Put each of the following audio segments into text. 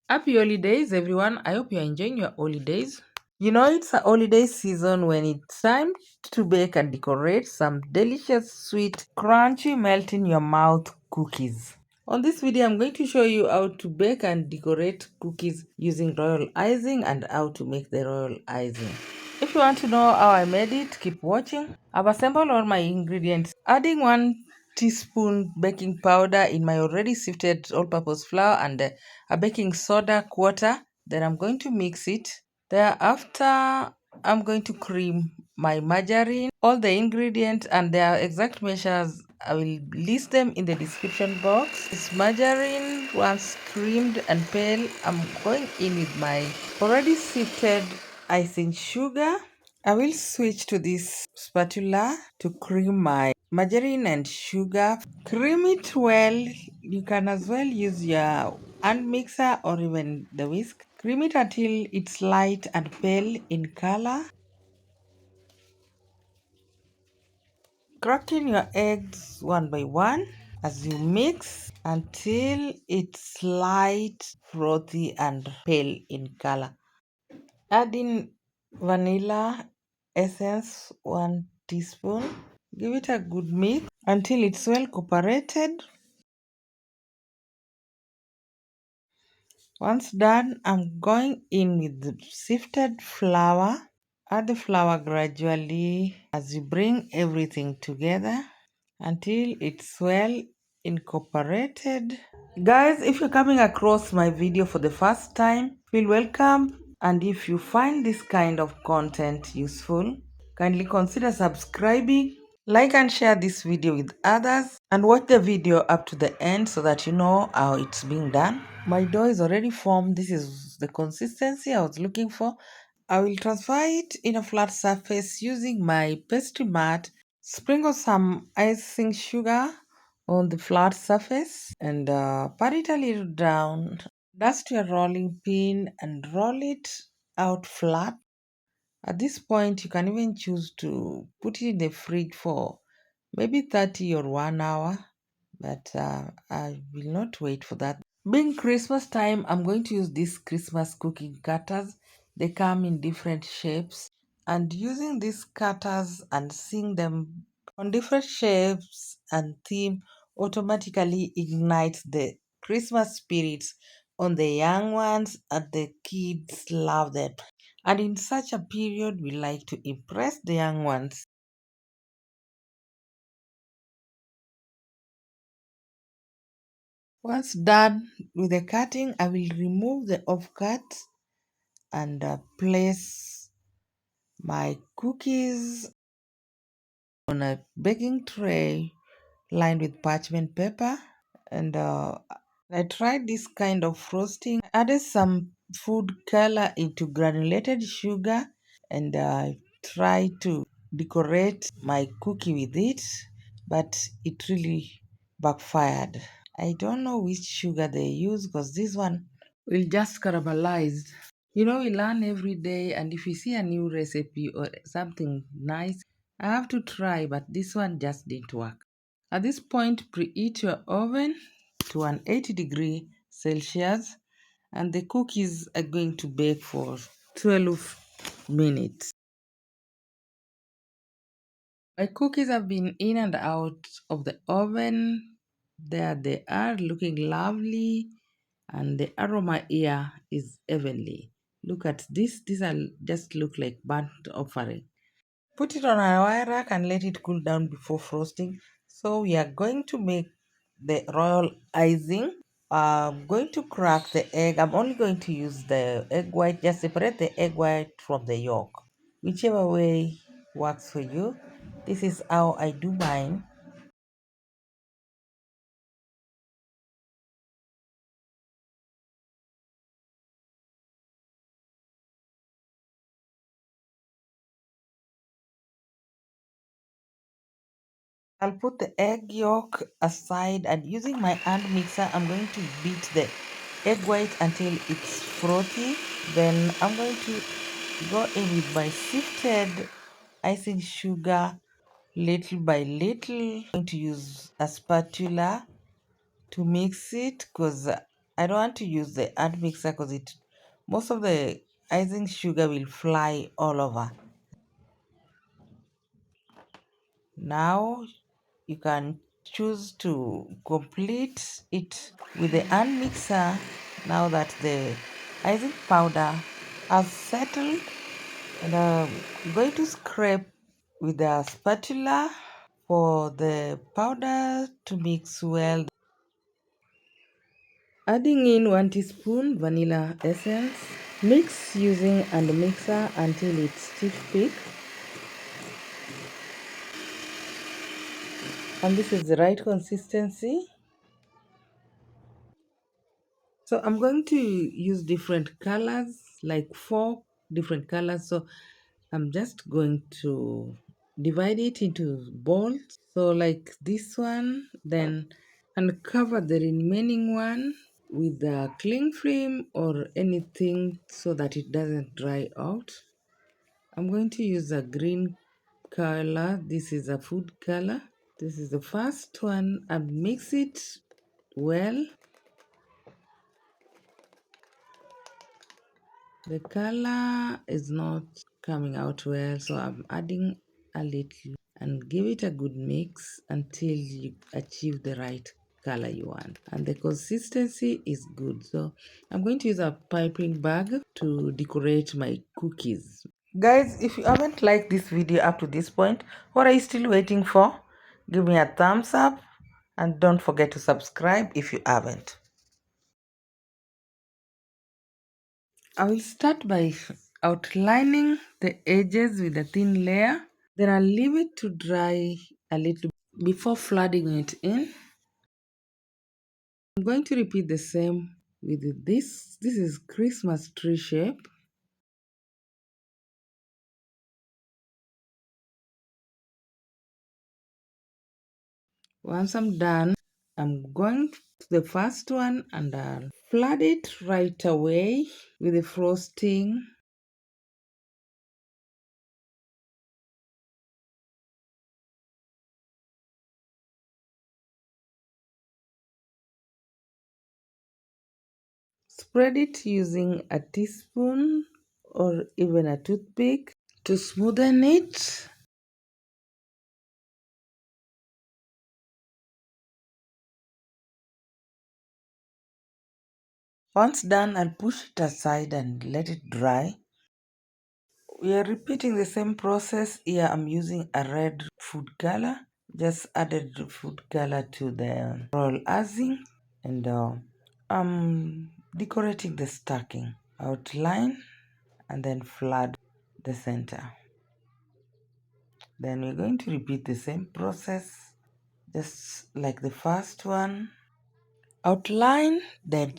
Happy holidays, everyone. I hope you're enjoying your holidays. You know, it's a holiday season when it's time to bake and decorate some delicious, sweet, crunchy, melt in your mouth cookies. On this video, I'm going to show you how to bake and decorate cookies using royal icing and how to make the royal icing. If you want to know how I made it, keep watching. I've assembled all my ingredients, adding 1 teaspoon baking powder in my already sifted all-purpose flour and a baking soda quarter. Then I'm going to mix it. Thereafter, I'm going to cream my margarine. All the ingredients and their exact measures, I will list them in the description box. This margarine, once creamed and pale, I'm going in with my already sifted icing sugar. I will switch to this spatula to cream my margarine and sugar. Cream it well. You can as well use your hand mixer or even the whisk. Cream it until it's light and pale in color. Crack in your eggs one by one as you mix until it's light, frothy, and pale in color. Add in vanilla essence 1 teaspoon. Give it a good mix until it's well cooperated. Once done, I'm going in with the sifted flour. Add the flour gradually as you bring everything together until it's well incorporated. Guys, if you're coming across my video for the first time, feel welcome. And if you find this kind of content useful, kindly consider subscribing, like and share this video with others, and watch the video up to the end so that you know how it's being done. My dough is already formed. This is the consistency I was looking for. I will transfer it in a flat surface using my pastry mat. Sprinkle some icing sugar on the flat surface and pat it a little down. Dust your rolling pin and roll it out flat. At this point, you can even choose to put it in the fridge for maybe 30 or 1 hour, but I will not wait for that. Being Christmas time, I'm going to use these Christmas cookie cutters. They come in different shapes, and using these cutters and seeing them on different shapes and theme automatically ignites the Christmas spirits on the young ones, and the kids love them. And in such a period, we like to impress the young ones. Once done with the cutting, I will remove the offcut and place my cookies on a baking tray lined with parchment paper. And I tried this kind of frosting. I added some food color into granulated sugar and tried to decorate my cookie with it, but it really backfired. I don't know which sugar they use because this one will just caramelize. You know, we learn every day, and if we see a new recipe or something nice, I have to try, but this one just didn't work. At this point, preheat your oven to 180 Celsius, and the cookies are going to bake for 12 minutes. My cookies have been in and out of the oven. There they are, looking lovely, and the aroma here is heavenly. Look at this. These are just look like burnt offering. Put it on a wire rack and let it cool down before frosting. So we are going to make the royal icing. I'm going to crack the egg. I'm only going to use the egg white. Just separate the egg white from the yolk. Whichever way works for you. This is how I do mine. I'll put the egg yolk aside, and using my hand mixer, I'm going to beat the egg white until it's frothy. Then I'm going to go in with my sifted icing sugar little by little. I'm going to use a spatula to mix it because I don't want to use the hand mixer because most of the icing sugar will fly all over. Now you can choose to complete it with the hand mixer now that the icing powder has settled, and I'm going to scrape with a spatula for the powder to mix well. Adding in 1 teaspoon vanilla essence. Mix using hand mixer until it's stiff peak. And this is the right consistency. So I'm going to use different colors, like 4 different colors. So I'm just going to divide it into balls. So like this one, then and cover the remaining one with a cling film or anything so that it doesn't dry out. I'm going to use a green color. This is a food color. This is the first one, and mix it well. The color is not coming out well, so I'm adding a little and give it a good mix until you achieve the right color you want. And the consistency is good. So I'm going to use a piping bag to decorate my cookies. Guys, if you haven't liked this video up to this point, what are you still waiting for? Give me a thumbs up and don't forget to subscribe if you haven't. I will start by outlining the edges with a thin layer. Then I'll leave it to dry a little before flooding it in. I'm going to repeat the same with this. This is Christmas tree shape. Once I'm done, I'm going to the first one and I'll flood it right away with the frosting. Spread it using a teaspoon or even a toothpick to smoothen it. Once done, I'll push it aside and let it dry. We are repeating the same process. Here I'm using a red food color. Just added food color to the roll icing, and I'm decorating the stacking. Outline and then flood the center. Then we're going to repeat the same process just like the first one. Outline, then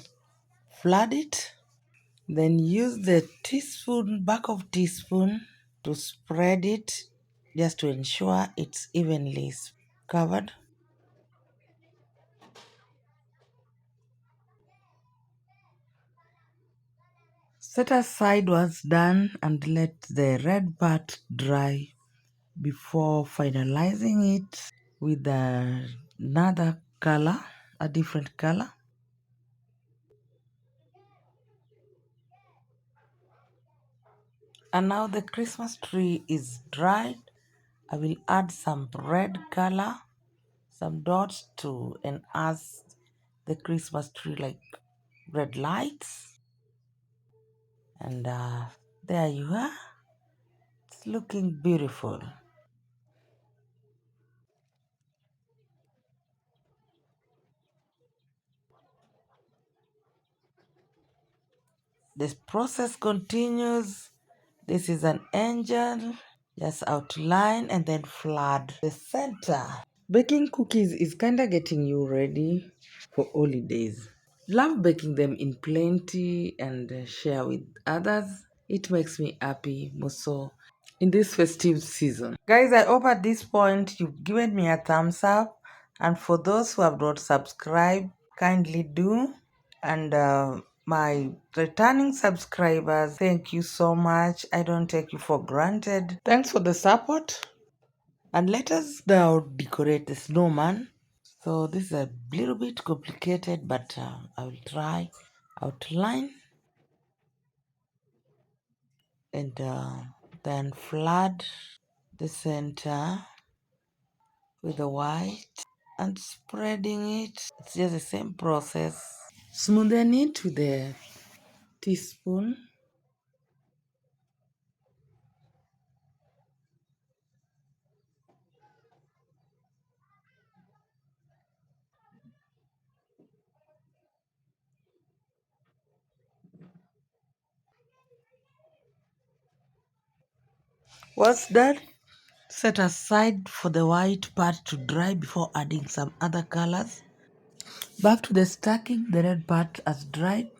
flood it. Then use the teaspoon, back of teaspoon, to spread it just to ensure it's evenly covered. Set aside once done and let the red part dry before finalizing it with another color, a different color. And now the Christmas tree is dried. I will add some red color, some dots to enhance the Christmas tree like red lights. And there you are. It's looking beautiful. This process continues. This is an angel. Just outline and then flood the center. Baking cookies is kind of getting you ready for holidays. Love baking them in plenty and share with others. It makes me happy more so in this festive season. Guys, I hope at this point you've given me a thumbs up. And for those who have not subscribed, kindly do. And my returning subscribers, thank you so much. I don't take you for granted. Thanks for the support. And let us now decorate the snowman. So this is a little bit complicated, but I will try outline and then flood the center with the white and spreading it. It's just the same process. Smoothen it with a teaspoon. Once done, set aside for the white part to dry before adding some other colors. Back to the stacking, the red part has dried.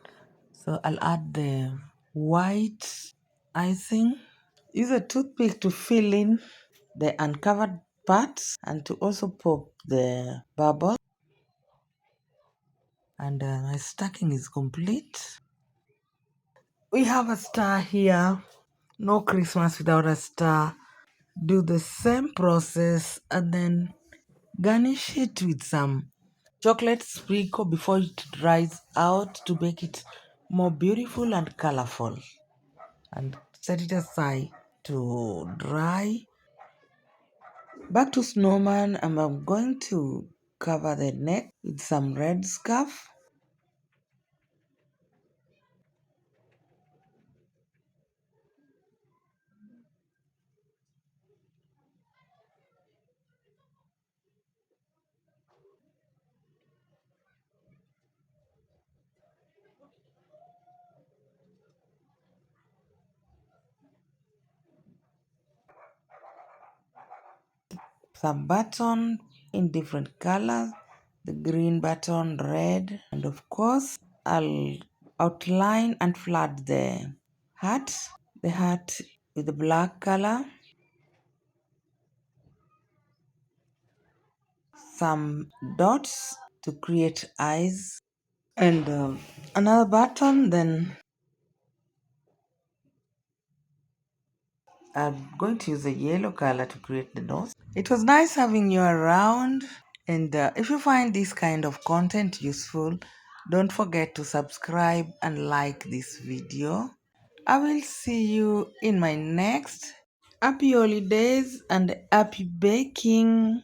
So I'll add the white icing. Use a toothpick to fill in the uncovered parts and to also pop the bubble. And my stacking is complete. We have a star here. No Christmas without a star. Do the same process and then garnish it with some chocolate sprinkle before it dries out to make it more beautiful and colorful. And set it aside to dry. Back to snowman, and I'm going to cover the neck with some red scarf. Some button in different colors, the green button, red, and of course I'll outline and flood the heart with the black color, some dots to create eyes, and another button. Then I'm going to use a yellow color to create the nose. It was nice having you around. And if you find this kind of content useful, don't forget to subscribe and like this video. I will see you in my next. Happy holidays and happy baking.